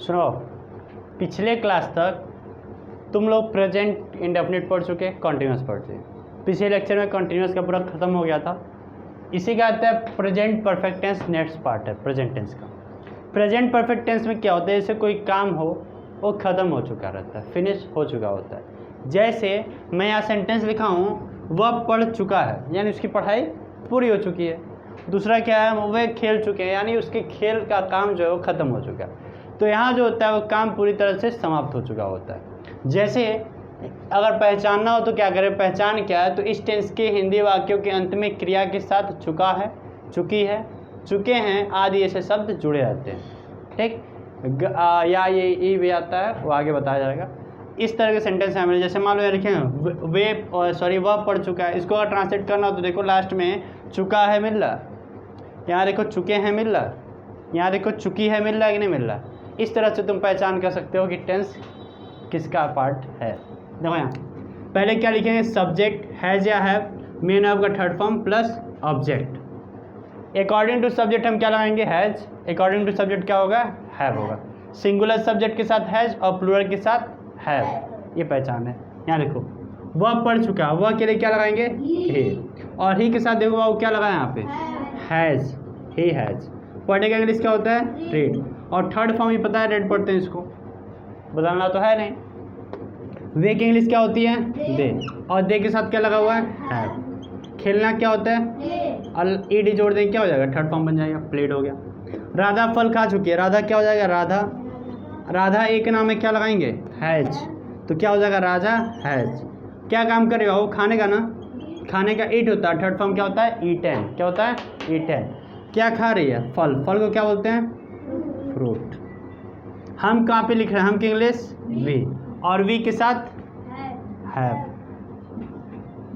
सुनो, पिछले क्लास तक तुम लोग प्रेजेंट इंडेफिनिट पढ़ चुके, कॉन्टिन्यूस पढ़ चुके। पिछले लेक्चर में कॉन्टिन्यूस का पूरा खत्म हो गया था। इसी का आता है present perfect tense, next part है प्रेजेंट टेंस का। प्रेजेंट परफेक्ट टेंस में क्या होता है, जैसे कोई काम हो वो ख़त्म हो चुका रहता है, फिनिश हो चुका होता है। जैसे मैं यहाँ सेंटेंस लिखा हूँ, वह पढ़ चुका है, यानी उसकी पढ़ाई पूरी हो चुकी है। दूसरा क्या है, वह खेल चुके हैं, यानी उसके खेल का काम जो है वो ख़त्म हो चुका है। तो यहाँ जो होता है वो काम पूरी तरह से समाप्त हो चुका होता है। जैसे अगर पहचानना हो तो क्या करें, पहचान क्या है, तो इस टेंस के हिंदी वाक्यों के अंत में क्रिया के साथ चुका है, चुकी है, चुके हैं आदि ऐसे शब्द जुड़े रहते हैं। ठीक, या ये ई भी आता है, वो आगे बताया जाएगा। इस तरह के सेंटेंस हैं। जैसे मान लो ये लिखे वह पढ़ चुका है, इसको अगर ट्रांसलेट करना हो तो देखो लास्ट में चुका है मिल रहा, यहाँ देखो चुके हैं मिल रहा, यहाँ देखो चुकी है मिल रहा है कि नहीं मिल रहा। इस तरह से तुम पहचान कर सकते हो कि टेंस किसका पार्ट है। देखो यहाँ पहले क्या लिखेंगे, सब्जेक्ट हैज़ या हैव, मेन वर्ब का third form plus object. According to subject हम क्या लगाएंगे, हैज़। अकॉर्डिंग टू सब्जेक्ट क्या होगा, हैव होगा। सिंगुलर सब्जेक्ट के साथ हैज़ और प्लूरल के साथ हैव, ये पहचान है। यहाँ देखो वह पढ़ चुका, वह के लिए क्या लगाएंगे, ही। और ही के साथ देखो वो क्या लगा है यहाँ पे, हैज़, ही हैज़। पढ़ने का इंग्लिश क्या होता है, रीड। और थर्ड फॉर्म ही पता है, रेड पढ़ते हैं, इसको बदलना तो है नहीं। वे की इंग्लिश क्या होती है, दे। और दे के साथ क्या लगा हुआ है, हैव। खेलना क्या होता है, और ईडी जोड़ देंगे क्या हो जाएगा, थर्ड फॉर्म बन जाएगा, प्लेड हो गया। राधा फल खा चुकी है, राधा क्या हो जाएगा, राधा। राधा एक नाम में क्या लगाएंगे, हैज, तो क्या हो जाएगा, राजा हैज। क्या काम कर रहे हो, वो खाने का ना, खाने का ईट होता है, थर्ड फॉर्म क्या होता है, ईटन। क्या होता है, ईटन। क्या खा रही है, फल। फल को क्या बोलते हैं, फ्रूट। हम कहाँ पे लिख रहे हैं, हम की इंग्लिश वी, और वी के साथ हैव।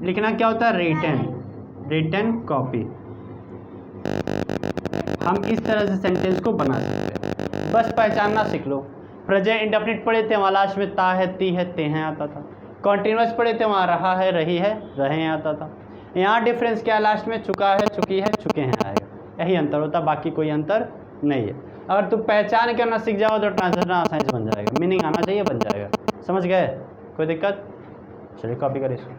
लिखना क्या होता है, रिटन, रिटन कॉपी। हम इस तरह से सेंटेंस को बना सकते हैं, बस पहचानना सीख लो। प्रेजेंट इंडेफिनिट पढ़े थे, वहाँ लास्ट में ता है, ती है, ते हैं आता था। कॉन्टिन्यूस पढ़े थे, वहाँ रहा है, रही है, रहे हैं आता था। यहाँ डिफरेंस क्या है, लास्ट में चुका है, चुकी है, चुके हैं आएगा। यही अंतर होता है, बाकी कोई अंतर नहीं है। अगर तुम पहचान करना सीख जाओ तो ट्रांसलेशन आसानी से बन जाएगा, मीनिंग आना चाहिए, बन जाएगा। समझ गए, कोई दिक्कत, चलिए कॉपी करें इसको।